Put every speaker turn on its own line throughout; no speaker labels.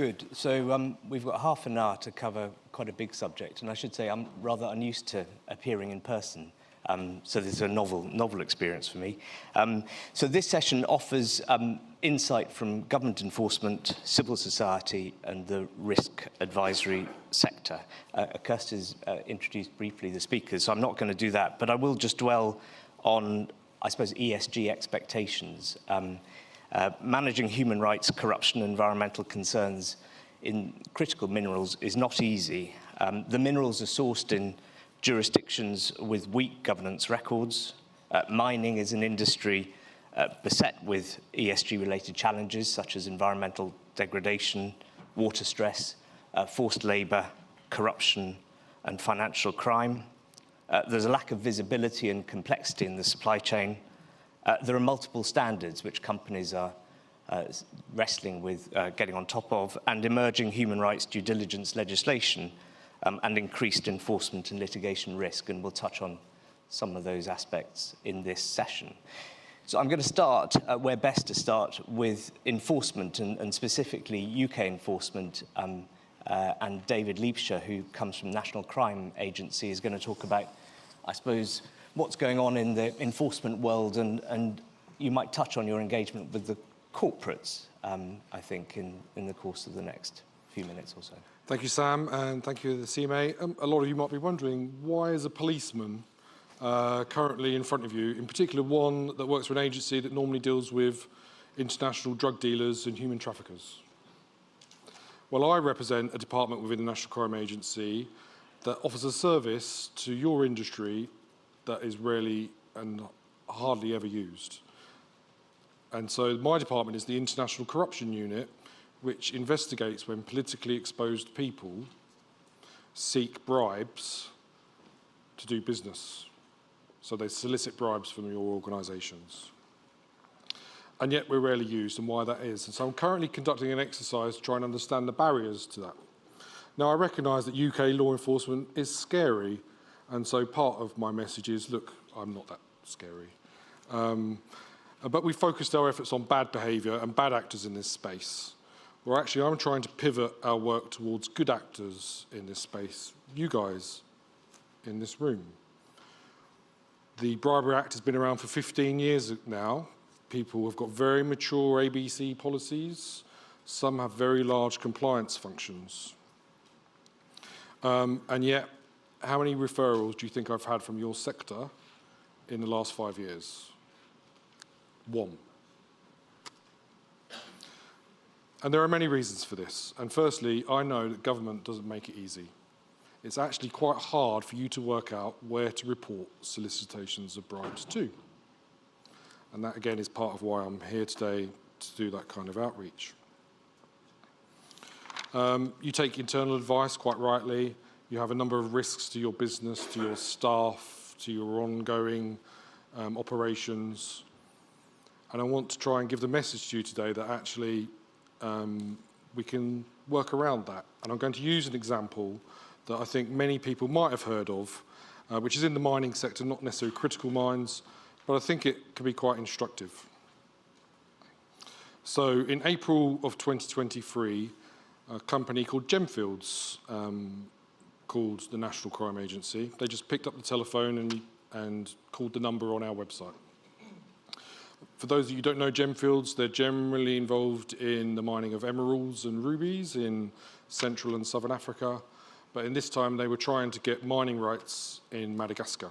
Good. So we've got half an hour to cover quite a big subject, and I should say I'm rather unused to appearing in person. So this is a novel experience for me. So this session offers insight from government enforcement, civil society, and the risk advisory sector. Kirsty's introduced briefly the speakers, so I'm not going to do that, but I will just dwell on, I suppose, ESG expectations. Managing human rights, corruption, and environmental concerns in critical minerals is not easy. The minerals are sourced in jurisdictions with weak governance records. Mining is an industry beset with ESG-related challenges such as environmental degradation, water stress, forced labour, corruption, and financial crime. There's a lack of visibility and complexity in the supply chain. There are multiple standards which companies are wrestling with getting on top of, and emerging human rights due diligence legislation and increased enforcement and litigation risk, and we'll touch on some of those aspects in this session. So I'm going to start where best to start with enforcement, and specifically UK enforcement, and David Liebscher, who comes from National Crime Agency, is going to talk about, I suppose, what's going on in the enforcement world, and you might touch on your engagement with the corporates, I think, in the course of the next few minutes or so.
Thank you, Sam, and thank you to the CMA. A lot of you might be wondering, why is a policeman currently in front of you, in particular one that works for an agency that normally deals with international drug dealers and human traffickers? Well, I represent a department within the National Crime Agency that offers a service to your industry that is rarely and hardly ever used. And so my department is the International Corruption Unit, which investigates when politically exposed people seek bribes to do business. So they solicit bribes from your organisations. And yet we're rarely used, and why that is. And so I'm currently conducting an exercise to try and understand the barriers to that. Now, I recognise that UK law enforcement is scary, and so part of my message is, look, I'm not that scary. But we focused our efforts on bad behaviour and bad actors in this space. Well, actually, I'm trying to pivot our work towards good actors in this space, you guys in this room. The Bribery Act has been around for 15 years now. People have got very mature ABC policies. Some have very large compliance functions. And yet, how many referrals do you think I've had from your sector in the last 5 years? One. And there are many reasons for this. And firstly, I know that government doesn't make it easy. It's actually quite hard for you to work out where to report solicitations of bribes to. And that, again, is part of why I'm here today, to do that kind of outreach. You take internal advice, quite rightly. You have a number of risks to your business, to your staff, to your ongoing operations. And I want to try and give the message to you today that actually we can work around that. And I'm going to use an example that I think many people might have heard of, which is in the mining sector, not necessarily critical mines, but I think it can be quite instructive. So in April of 2023, a company called Gemfields called the National Crime Agency. They just picked up the telephone and called the number on our website. For those of you who don't know Gemfields, they're generally involved in the mining of emeralds and rubies in Central and Southern Africa. But in this time, they were trying to get mining rights in Madagascar.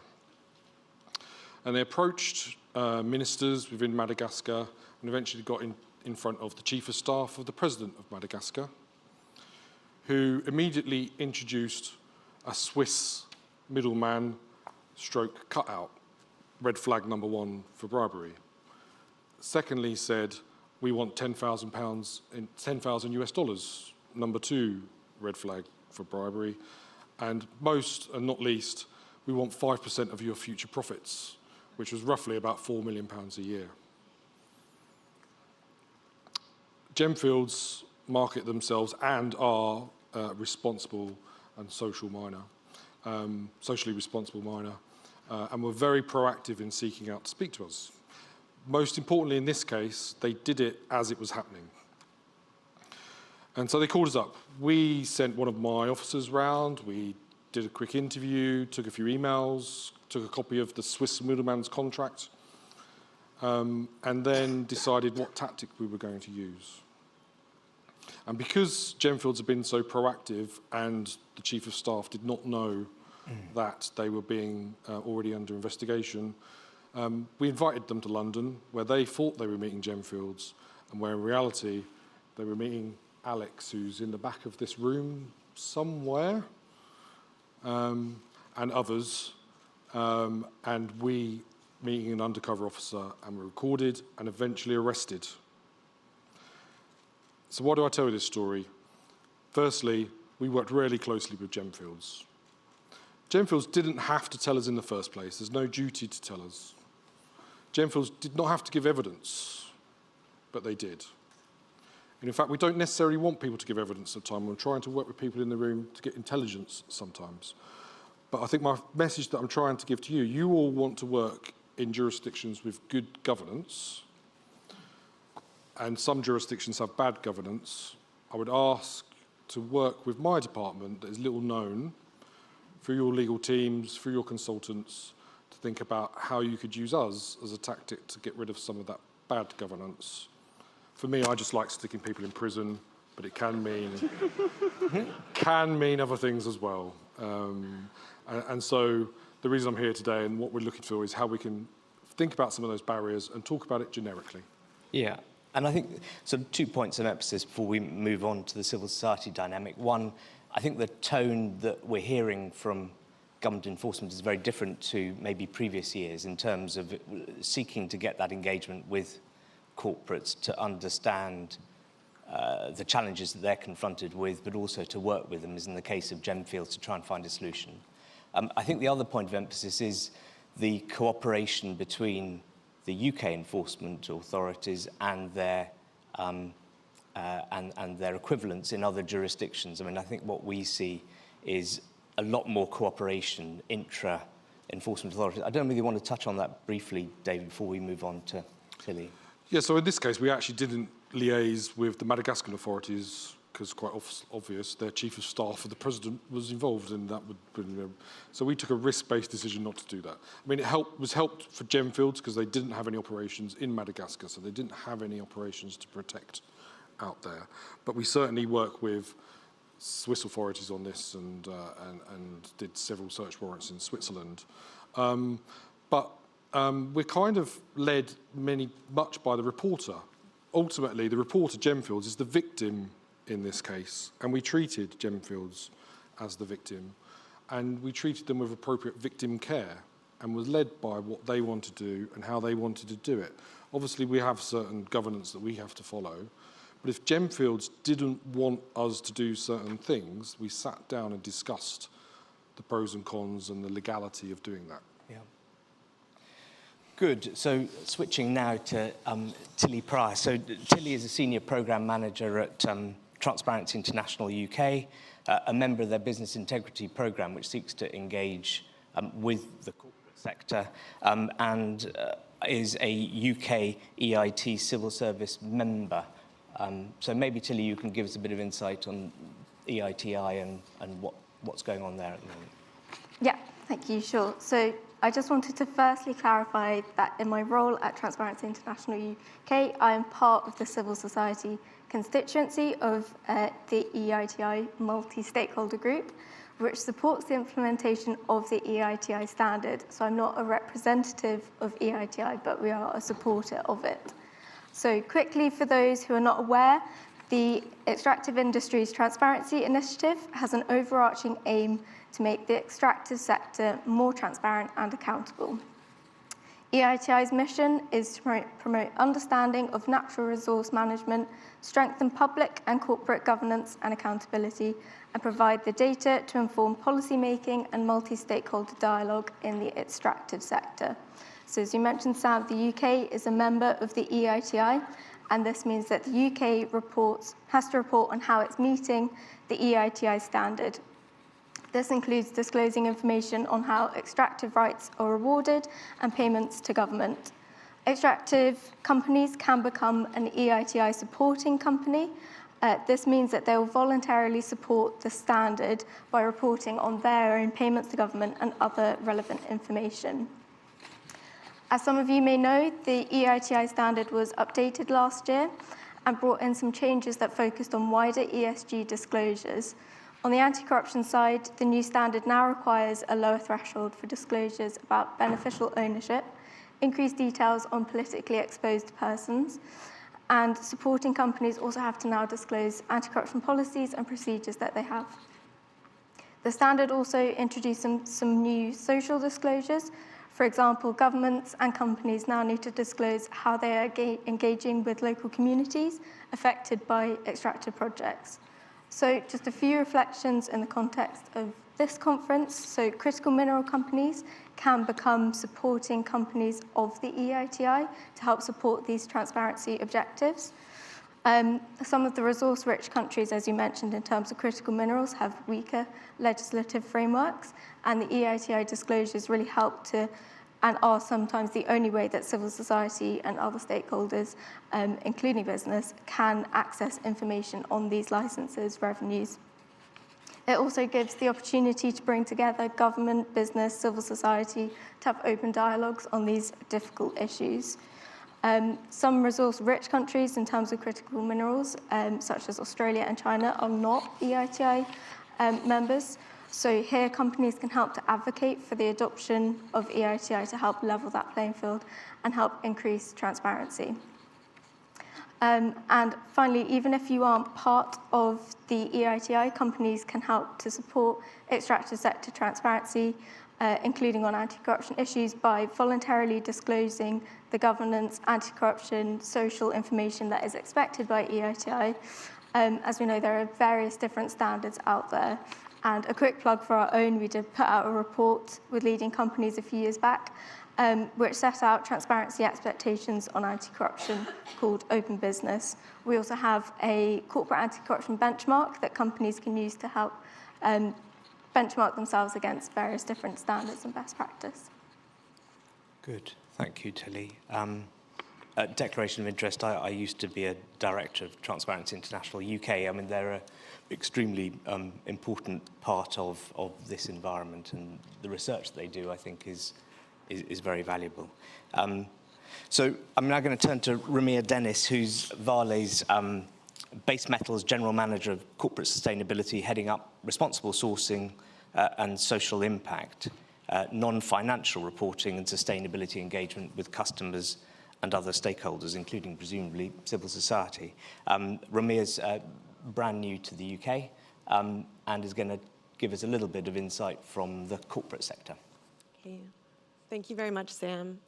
And they approached ministers within Madagascar and eventually got in front of the Chief of Staff of the President of Madagascar, who immediately introduced a Swiss middleman stroke cutout, red flag number one for bribery. Secondly, said, we want £10,000 in $10,000, number two red flag for bribery. And most and not least, we want 5% of your future profits, which was roughly about £4 million a year. Gemfields market themselves and are responsible and socially responsible miner, and were very proactive in seeking out to speak to us. Most importantly, in this case, they did it as it was happening. And so they called us up. We sent one of my officers round. We did a quick interview, took a few emails, took a copy of the Swiss middleman's contract, and then decided what tactic we were going to use. And because Gemfields had been so proactive and the Chief of Staff did not know that they were being already under investigation, we invited them to London, where they thought they were meeting Gemfields, and where in reality they were meeting Alex, who's in the back of this room somewhere, and others, and we meeting an undercover officer, and were recorded and eventually arrested. So why do I tell you this story? Firstly, we worked really closely with Gemfields. Gemfields didn't have to tell us in the first place. There's no duty to tell us. Gemfields did not have to give evidence, but they did. And in fact, we don't necessarily want people to give evidence at the time. We're trying to work with people in the room to get intelligence sometimes. But I think my message that I'm trying to give to you, you all want to work in jurisdictions with good governance, and some jurisdictions have bad governance. I would ask to work with my department that is little known, through your legal teams, through your consultants, to think about how you could use us as a tactic to get rid of some of that bad governance. For me, I just like sticking people in prison, but it can mean other things as well. And so the reason I'm here today and what we're looking for is how we can think about some of those barriers and talk about it generically.
Yeah, and I think sort of 2 points of emphasis before we move on to the civil society dynamic. One, I think the tone that we're hearing from government enforcement is very different to maybe previous years in terms of seeking to get that engagement with corporates to understand the challenges that they're confronted with, but also to work with them, as in the case of Gemfields, to try and find a solution. I think the other point of emphasis is the cooperation between the UK enforcement authorities and their equivalents in other jurisdictions. I mean, I think what we see is a lot more cooperation intra-enforcement authorities. I don't know whether you want to touch on that briefly, David, before we move on to Tilly. Yeah,
so in this case, we actually didn't liaise with the Madagascan authorities because, quite obvious, their chief of staff of the president was involved, and that would be, so we took a risk-based decision not to do that. I mean, it was helped for Gemfields because they didn't have any operations in Madagascar, so they didn't have any operations to protect out there. But we certainly work with Swiss authorities on this and did several search warrants in Switzerland. But we're kind of led much by the reporter. Ultimately, the reporter, Gemfields, is the victim in this case, and we treated Gemfields as the victim, and we treated them with appropriate victim care and was led by what they wanted to do and how they wanted to do it. Obviously, we have certain governance that we have to follow, but if Gemfields didn't want us to do certain things, we sat down and discussed the pros and cons and the legality of doing that.
Yeah. Good. So switching now to Tilly Pryor. So Tilly is a senior program manager at Transparency International UK, a member of their business integrity program, which seeks to engage with the corporate sector, and is a UK EIT civil service member. So maybe, Tilly, you can give us a bit of insight on EITI and what's going on there at the moment.
Yeah, thank you, sure. So I just wanted to firstly clarify that in my role at Transparency International UK, I am part of the civil society constituency of the EITI multi-stakeholder group, which supports the implementation of the EITI standard. So I'm not a representative of EITI, but we are a supporter of it. So quickly, for those who are not aware, the Extractive Industries Transparency Initiative has an overarching aim to make the extractive sector more transparent and accountable. EITI's mission is to promote understanding of natural resource management, strengthen public and corporate governance and accountability, and provide the data to inform policymaking and multi-stakeholder dialogue in the extractive sector. So as you mentioned, Sam, the UK is a member of the EITI, and this means that the UK has to report on how it's meeting the EITI standard. This includes disclosing information on how extractive rights are awarded and payments to government. Extractive companies can become an EITI supporting company, This means that they will voluntarily support the standard by reporting on their own payments to government and other relevant information. As some of you may know, the EITI standard was updated last year and brought in some changes that focused on wider ESG disclosures. On the anti-corruption side, the new standard now requires a lower threshold for disclosures about beneficial ownership, increased details on politically exposed persons, and supporting companies also have to now disclose anti-corruption policies and procedures that they have. The standard also introduced some new social disclosures. For example, governments and companies now need to disclose how they are engaging with local communities affected by extractive projects. So just a few reflections in the context of this conference. So critical mineral companies can become supporting companies of the EITI to help support these transparency objectives. Some of the resource-rich countries, as you mentioned, in terms of critical minerals, have weaker legislative frameworks, and the EITI disclosures really help to, and are sometimes the only way that civil society and other stakeholders, including business, can access information on these licenses, revenues. It also gives the opportunity to bring together government, business, civil society to have open dialogues on these difficult issues. Some resource-rich countries in terms of critical minerals, such as Australia and China, are not EITI members. So here companies can help to advocate for the adoption of EITI to help level that playing field and help increase transparency. And finally, even if you aren't part of the EITI, companies can help to support extractive sector transparency, including on anti-corruption issues, by voluntarily disclosing the governance, anti-corruption, social information that is expected by EITI. As we know, there are various different standards out there. And a quick plug for our own, we did put out a report with leading companies a few years back, which set out transparency expectations on anti-corruption called Open Business. We also have a corporate anti-corruption benchmark that companies can use to help benchmark themselves against various different standards and best practice.
Good, thank you, Tilly. Declaration of interest, I used to be a director of Transparency International UK. I mean, they're an extremely important part of this environment, and the research they do, I think, is very valuable. So I'm now going to turn to Romea Dennis, who's Vale's Base Metals General Manager of Corporate Sustainability, heading up responsible sourcing and social impact, non-financial reporting and sustainability engagement with customers and other stakeholders, including presumably civil society. Romea's brand new to the UK and is going to give us a little bit of insight from the corporate sector.
Okay. Thank you very much, Sam.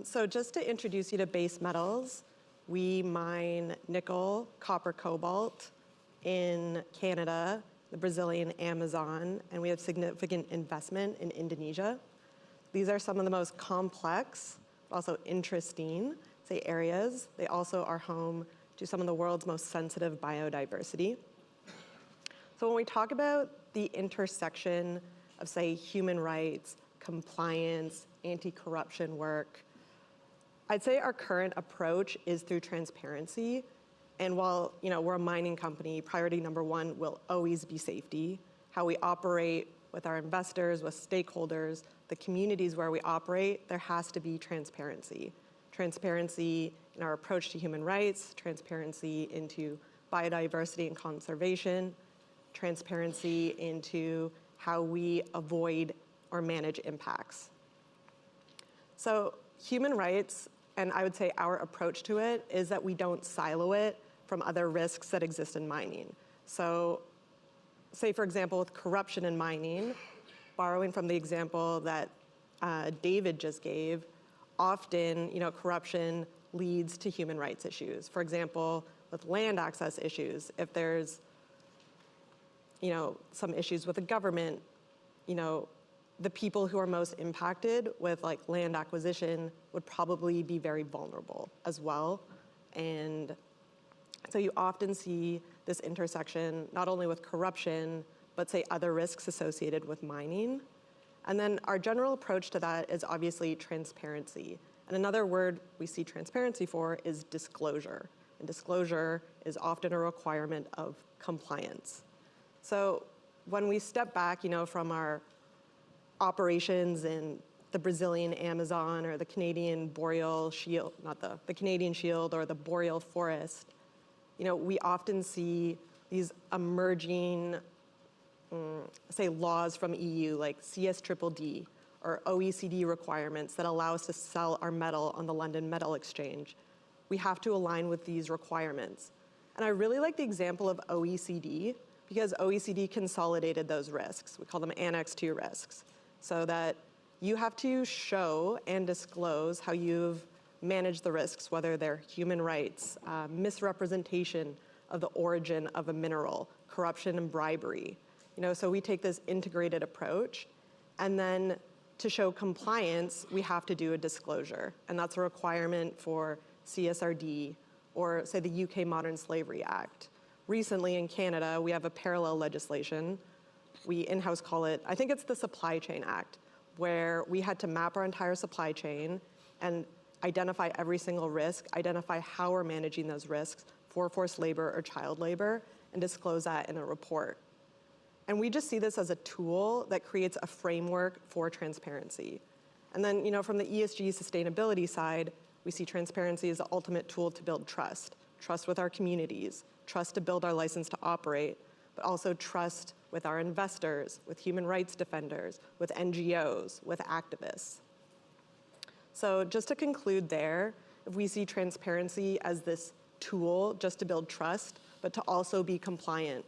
So just to introduce you to Base Metals, we mine nickel, copper, cobalt in Canada, the Brazilian Amazon, and we have significant investment in Indonesia. These are some of the most complex, also interesting, say, areas. They also are home to some of the world's most sensitive biodiversity. So when we talk about the intersection of, say, human rights, compliance, anti-corruption work, I'd say our current approach is through transparency. And while we're a mining company, priority number one will always be safety. How we operate with our investors, with stakeholders, the communities where we operate, there has to be transparency. Transparency in our approach to human rights, transparency into biodiversity and conservation, transparency into how we avoid or manage impacts. So human rights, and I would say our approach to it, is that we don't silo it from other risks that exist in mining. So say, for example, with corruption in mining, borrowing from the example that David just gave, often corruption leads to human rights issues. For example, with land access issues, if there's some issues with the government, the people who are most impacted with land acquisition would probably be very vulnerable as well. And so you often see this intersection not only with corruption, but say other risks associated with mining. And then our general approach to that is obviously transparency. And another word we see transparency for is disclosure. and disclosure is often a requirement of compliance. So when we step back, from our operations in the Brazilian Amazon or the Canadian boreal shield, not the Canadian shield or the boreal forest, we often see these emerging, say, laws from EU like CSDDD or OECD requirements that allow us to sell our metal on the London Metal Exchange. We have to align with these requirements. And I really like the example of OECD because OECD consolidated those risks. We call them Annex 2 risks, so that you have to show and disclose how you've managed the risks, whether they're human rights, misrepresentation of the origin of a mineral, corruption and bribery. So we take this integrated approach, and then to show compliance, we have to do a disclosure, and that's a requirement for CSRD or, say, the UK Modern Slavery Act. Recently in Canada, we have a parallel legislation. We in-house call it, I think it's the Supply Chain Act, where we had to map our entire supply chain and identify every single risk, identify how we're managing those risks for forced labor or child labor, and disclose that in a report. And we just see this as a tool that creates a framework for transparency. And then, from the ESG sustainability side, we see transparency as the ultimate tool to build trust with our communities, trust to build our license to operate, but also trust with our investors, with human rights defenders, with NGOs, with activists. So just to conclude there, if we see transparency as this tool just to build trust, but to also be compliant,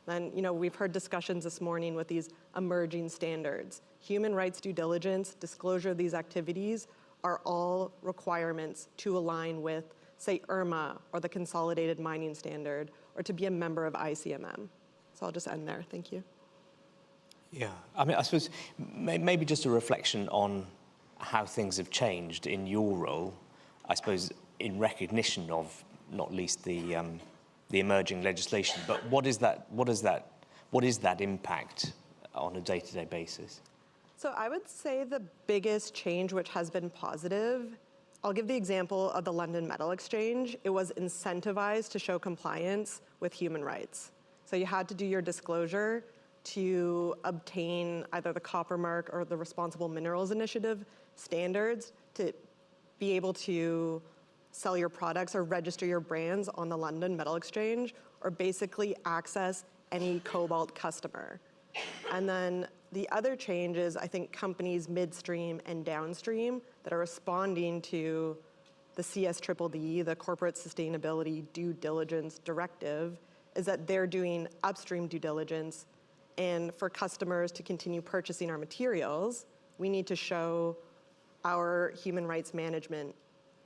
then we've heard discussions this morning with these emerging standards. Human rights due diligence, disclosure of these activities are all requirements to align with, say, IRMA or the Consolidated Mining Standard, or to be a member of ICMM. So I'll just end there. Thank you.
Yeah, I suppose maybe just a reflection on how things have changed in your role, I suppose, in recognition of not least the emerging legislation. But what is that impact on a day-to-day basis?
So I would say the biggest change, which has been positive, I'll give the example of the London Metal Exchange. It was incentivized to show compliance with human rights. So you had to do your disclosure to obtain either the Copper Mark or the Responsible Minerals Initiative standards to be able to sell your products or register your brands on the London Metal Exchange, or basically access any cobalt customer. And then the other change is, I think, companies midstream and downstream that are responding to the CSDDD, the Corporate Sustainability Due Diligence Directive, is that they're doing upstream due diligence. And for customers to continue purchasing our materials, we need to show our human rights management,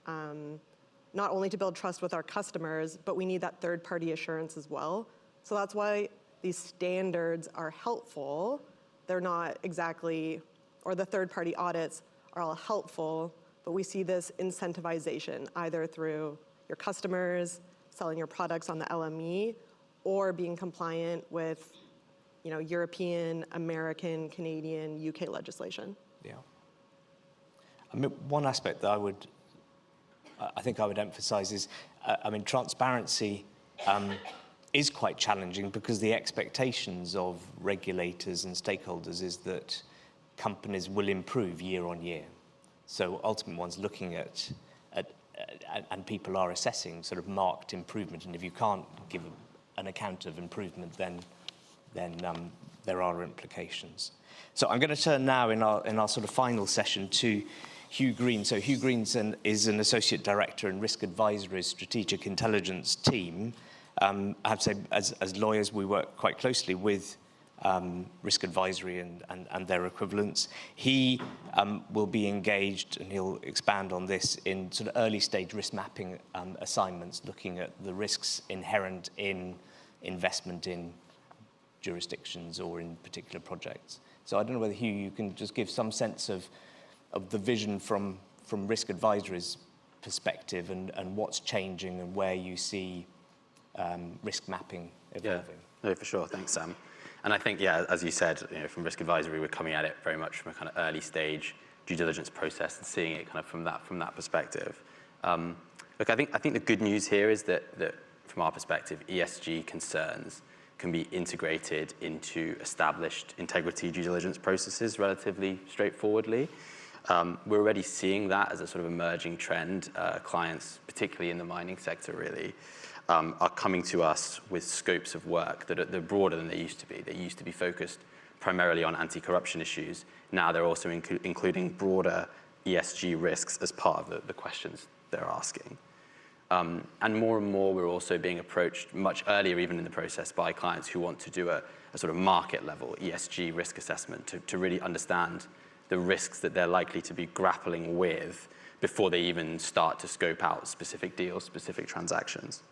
not only to build trust with our customers, but we need that third-party assurance as well. So that's why these standards are helpful. They're not exactly, or the third-party audits are all helpful, but we see this incentivization either through your customers, selling your products on the LME, or being compliant with European, American, Canadian, UK legislation.
Yeah. I mean, one aspect that I think I would emphasize is, transparency is quite challenging because the expectations of regulators and stakeholders is that companies will improve year on year. So ultimately one's looking at and people are assessing sort of marked improvement, and if you can't give an account of improvement, then there are implications. So I'm going to turn now in our sort of final session to Huw Green. So Huw Green is an Associate Director in Risk Advisory's Strategic Intelligence team. I have to say, as lawyers, we work quite closely with Risk Advisory and their equivalents. He will be engaged, and he'll expand on this, in sort of early stage risk mapping assignments, looking at the risks inherent in investment in jurisdictions or in particular projects. So I don't know whether, Huw, you can just give some sense of the vision from Risk Advisory's perspective and what's changing and where you see risk mapping evolving.
Yeah, no, for sure. Thanks, Sam. And I think, yeah, as you said, from Risk Advisory, we're coming at it very much from a kind of early stage due diligence process and seeing it kind of from that perspective. Look, I think the good news here is that from our perspective, ESG concerns can be integrated into established integrity due diligence processes relatively straightforwardly. We're already seeing that as a sort of emerging trend. Clients, particularly in the mining sector really, are coming to us with scopes of work that are broader than they used to be. They used to be focused primarily on anti-corruption issues. Now they're also including broader ESG risks as part of the questions they're asking. And more we're also being approached much earlier even in the process by clients who want to do a sort of market level ESG risk assessment to really understand the risks that they're likely to be grappling with before they even start to scope out specific deals, specific transactions.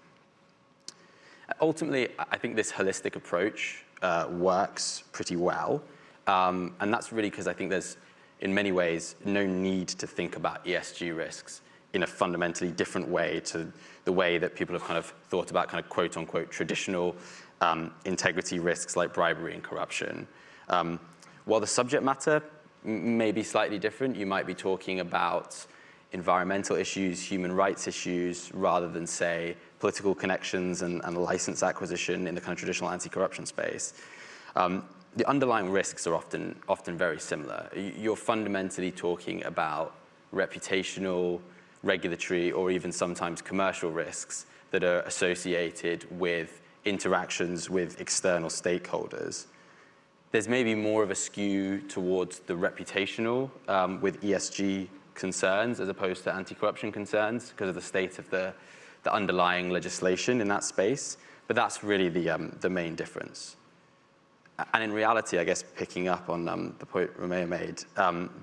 Ultimately, I think this holistic approach works pretty well. And that's really because I think there's, in many ways, no need to think about ESG risks in a fundamentally different way to the way that people have kind of thought about kind of quote unquote traditional integrity risks like bribery and corruption. While the subject matter may be slightly different, you might be talking about environmental issues, human rights issues, rather than, say, political connections and license acquisition in the kind of traditional anti-corruption space. The underlying risks are often very similar. You're fundamentally talking about reputational, regulatory, or even sometimes commercial risks that are associated with interactions with external stakeholders. There's maybe more of a skew towards the reputational with ESG concerns as opposed to anti-corruption concerns because of the state of the underlying legislation in that space. But that's really the main difference. And in reality, I guess picking up on the point Romea made,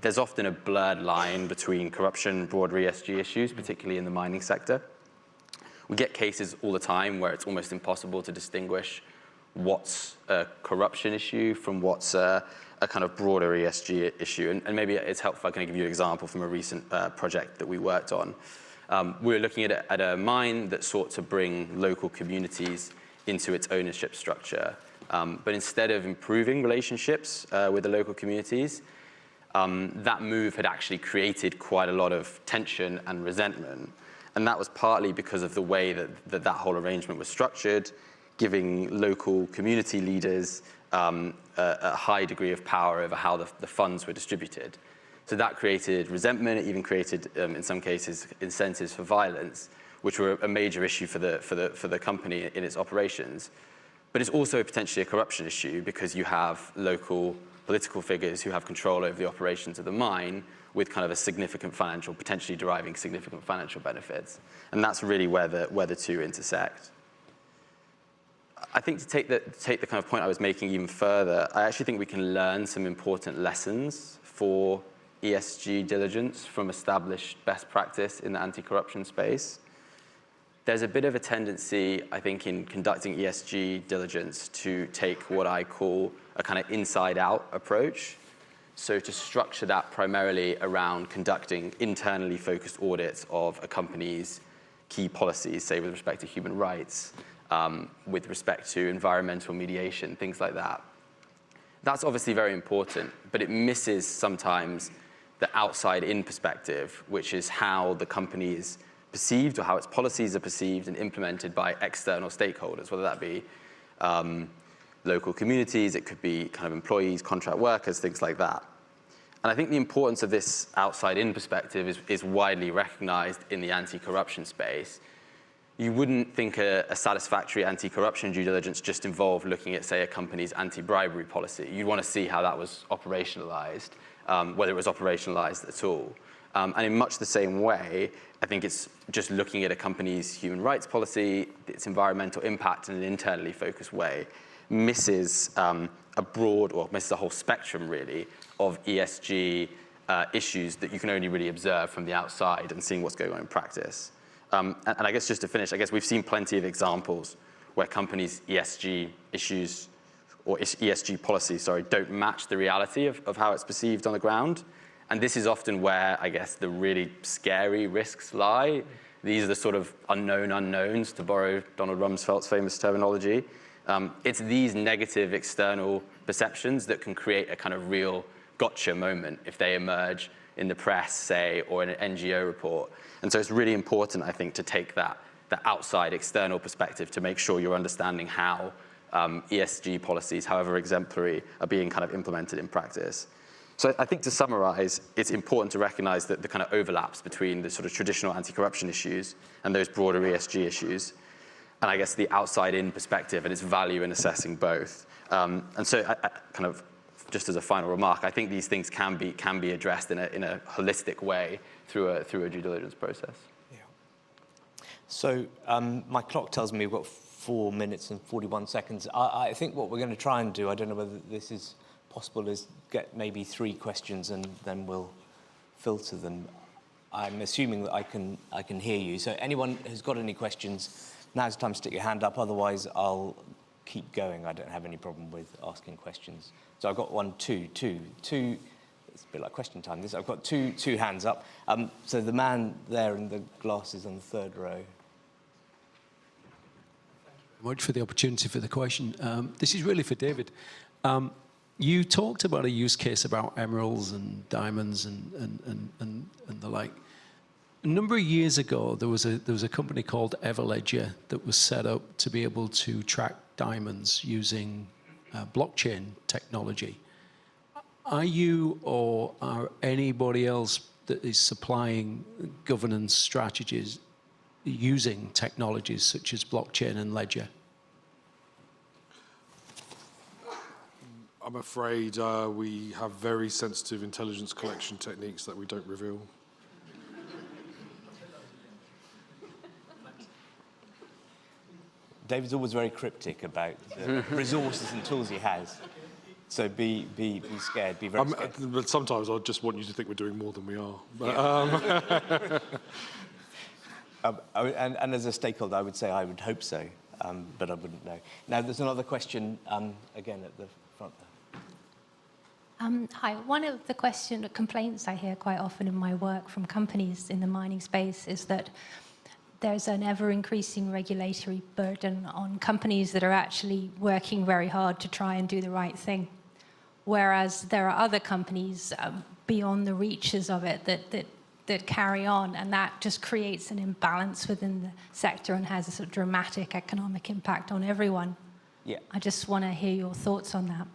there's often a blurred line between corruption and broader ESG issues, particularly in the mining sector. We get cases all the time where it's almost impossible to distinguish what's a corruption issue from what's a kind of broader ESG issue. And maybe it's helpful if I can give you an example from a recent project that we worked on. We were looking at a mine that sought to bring local communities into its ownership structure. But instead of improving relationships with the local communities, that move had actually created quite a lot of tension and resentment. And that was partly because of the way that whole arrangement was structured, giving local community leaders a high degree of power over how the funds were distributed. So that created resentment. It even created, in some cases, incentives for violence, which were a major issue for the company in its operations. But it's also potentially a corruption issue because you have local political figures who have control over the operations of the mine with kind of a significant financial, potentially deriving significant financial benefits. And that's really where the two intersect. I think to take the kind of point I was making even further, I actually think we can learn some important lessons for ESG diligence from established best practice in the anti-corruption space. There's a bit of a tendency, I think, in conducting ESG diligence to take what I call a kind of inside-out approach. So to structure that primarily around conducting internally focused audits of a company's key policies, say with respect to human rights, with respect to environmental mediation, things like that. That's obviously very important, but it misses sometimes the outside-in perspective, which is how the company is perceived or how its policies are perceived and implemented by external stakeholders, whether that be local communities, it could be kind of employees, contract workers, things like that. And I think the importance of this outside-in perspective is widely recognized in the anti-corruption space. You wouldn't think a satisfactory anti-corruption due diligence just involved looking at, say, a company's anti-bribery policy. You'd want to see how that was operationalized, whether it was operationalized at all. And in much the same way, I think it's just looking at a company's human rights policy, its environmental impact in an internally focused way, misses a broad, or misses a whole spectrum, really, of ESG issues that you can only really observe from the outside and seeing what's going on in practice. And I guess just to finish, I guess we've seen plenty of examples where companies' ESG issues or ESG policies, don't match the reality of how it's perceived on the ground. And this is often where, I guess, the really scary risks lie. These are the sort of unknown unknowns, to borrow Donald Rumsfeld's famous terminology. It's these negative external perceptions that can create a kind of real gotcha moment if they emerge in the press, say, or in an NGO report. And so it's really important, I think, to take that outside external perspective to make sure you're understanding how ESG policies, however exemplary, are being kind of implemented in practice. So I think to summarize, it's important to recognize that the kind of overlaps between the sort of traditional anti-corruption issues and those broader ESG issues, and I guess the outside-in perspective and its value in assessing both. And so I kind of, just as a final remark, I think these things can be addressed in a holistic way through a due diligence process.
Yeah. So my clock tells me we've got 4 minutes and 41 seconds. I think what we're going to try and do, I don't know whether this is possible, is get maybe 3 questions and then we'll filter them. I'm assuming that I can hear you. So anyone who's got any questions, now's the time to stick your hand up. Otherwise, I'll keep going. I don't have any problem with asking questions. So I've got two. It's a bit like question time. I've got two hands up. So the man there in the glasses on the 3rd row.
Much for the opportunity for the question. This is really for David. You talked about a use case about emeralds and diamonds and the like. A number of years ago, there was a company called Everledger that was set up to be able to track diamonds using blockchain technology. Are you or are anybody else that is supplying governance strategies using technologies such as blockchain and ledger?
I'm afraid we have very sensitive intelligence collection techniques that we don't reveal.
David's always very cryptic about the resources and tools he has. So be scared, be very scared.
But sometimes I just want you to think we're doing more than we are. But,
and as a stakeholder, I would say I would hope so, but I wouldn't know. Now, there's another question, again, at the front there.
Hi. One of the complaints I hear quite often in my work from companies in the mining space is that there's an ever-increasing regulatory burden on companies that are actually working very hard to try and do the right thing, whereas there are other companies beyond the reaches of it that carry on, and that just creates an imbalance within the sector and has a sort of dramatic economic impact on everyone.
Yeah.
I just want to hear your thoughts on that.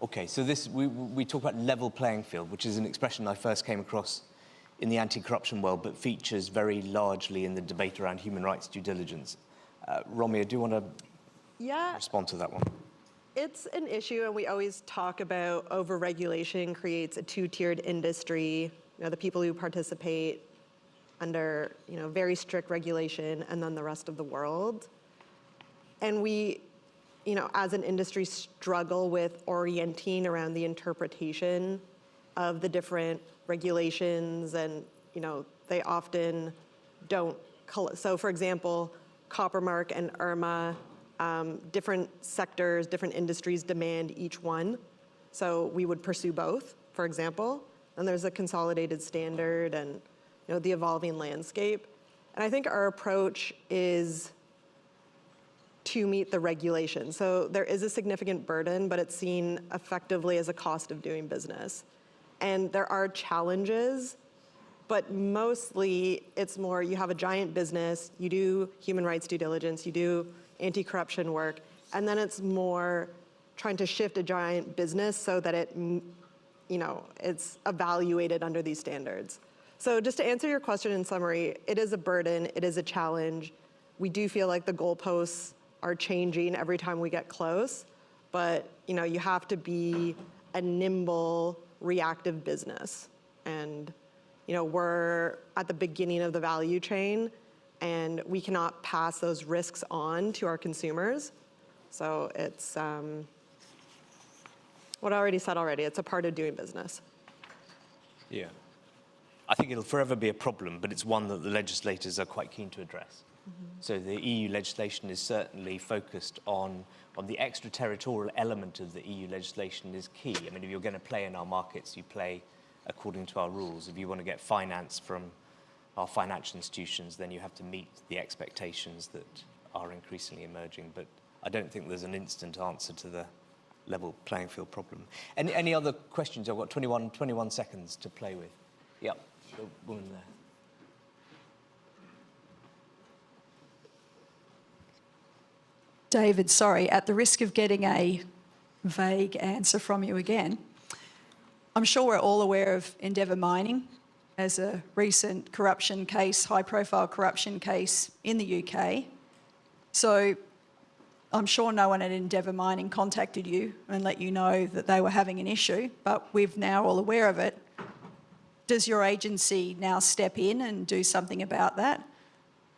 Okay, so we talk about level playing field, which is an expression I first came across in the anti-corruption world, but features very largely in the debate around human rights due diligence. Romea, do you want to respond to that one?
It's an issue, and we always talk about over-regulation creates a two-tiered industry. You know, the people who participate under, very strict regulation, and then the rest of the world. And we, as an industry, struggle with orienting around the interpretation of the different regulations, and they often don't. So, for example, Coppermark and IRMA, different sectors, different industries demand each one. So we would pursue both, for example. And there's a consolidated standard and the evolving landscape. And I think our approach is to meet the regulation. So there is a significant burden, but it's seen effectively as a cost of doing business. And there are challenges, but mostly it's more you have a giant business, you do human rights due diligence, you do anti-corruption work, and then it's more trying to shift a giant business so that it's evaluated under these standards. So just to answer your question in summary, it is a burden, it is a challenge. We do feel like the goalposts are changing every time we get close, but you have to be a nimble, reactive business. And we're at the beginning of the value chain, and we cannot pass those risks on to our consumers. So it's what I already said already, it's a part of doing business.
Yeah. I think it'll forever be a problem, but it's one that the legislators are quite keen to address. Mm-hmm. So the EU legislation is certainly focused on the extraterritorial element of the EU legislation is key. I mean, if you're going to play in our markets, you play according to our rules. If you want to get finance from our financial institutions, then you have to meet the expectations that are increasingly emerging. But I don't think there's an instant answer to the level playing field problem. Any other questions? I've got 21 seconds to play with. Yep, the woman there.
David, sorry, at the risk of getting a vague answer from you again, I'm sure we're all aware of Endeavour Mining as a recent corruption case, high-profile corruption case in the UK. So I'm sure no one at Endeavour Mining contacted you and let you know that they were having an issue, but we're now all aware of it. Does your agency now step in and do something about that?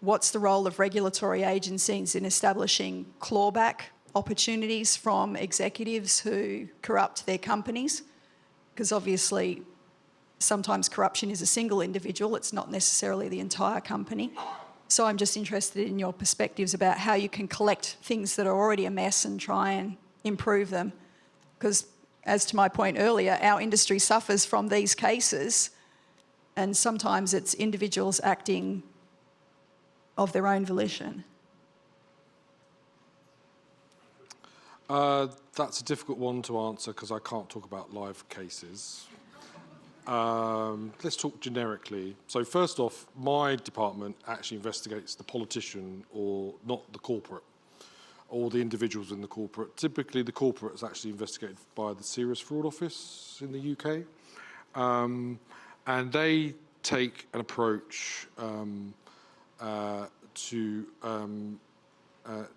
What's the role of regulatory agencies in establishing clawback opportunities from executives who corrupt their companies? Because obviously sometimes corruption is a single individual, it's not necessarily the entire company. So I'm just interested in your perspectives about how you can collect things that are already a mess and try and improve them. Because as to my point earlier, our industry suffers from these cases, and sometimes it's individuals acting of their own volition.
That's a difficult one to answer because I can't talk about live cases. Let's talk generically. So first off, my department actually investigates the politician, or not the corporate, or the individuals in the corporate. Typically, the corporate is actually investigated by the Serious Fraud Office in the UK. And they take an approach to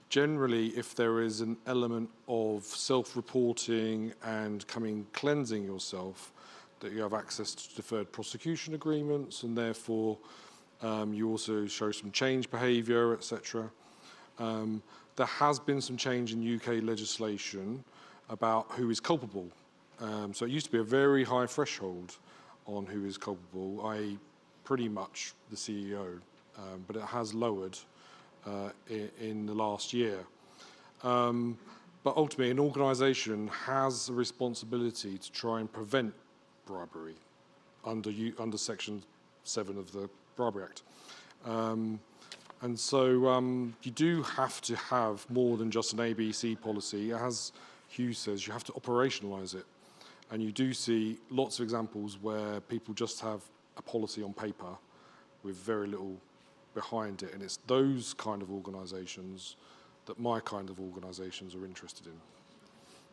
generally, if there is an element of self-reporting and cleansing yourself, that you have access to deferred prosecution agreements, and therefore you also show some change behaviour, etc. There has been some change in UK legislation about who is culpable. So it used to be a very high threshold on who is culpable, i.e. pretty much the CEO, but it has lowered in the last year. But ultimately, an organisation has a responsibility to try and prevent bribery under Section 7 of the Bribery Act. And so you do have to have more than just an ABC policy. As Huw says, you have to operationalise it. And you do see lots of examples where people just have a policy on paper with very little behind it. And it's those kind of organisations that my kind of organisations are interested in.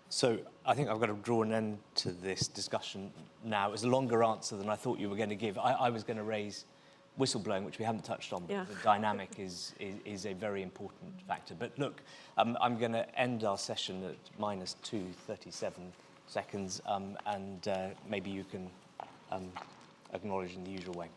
So I think I've got to draw an end to this discussion now. It was a longer answer than I thought you were going to give. I was going to raise whistleblowing, which we haven't touched on, but the dynamic is a very important factor. But look, I'm going to end our session at minus 2:37 seconds, and maybe you can acknowledge in the usual way.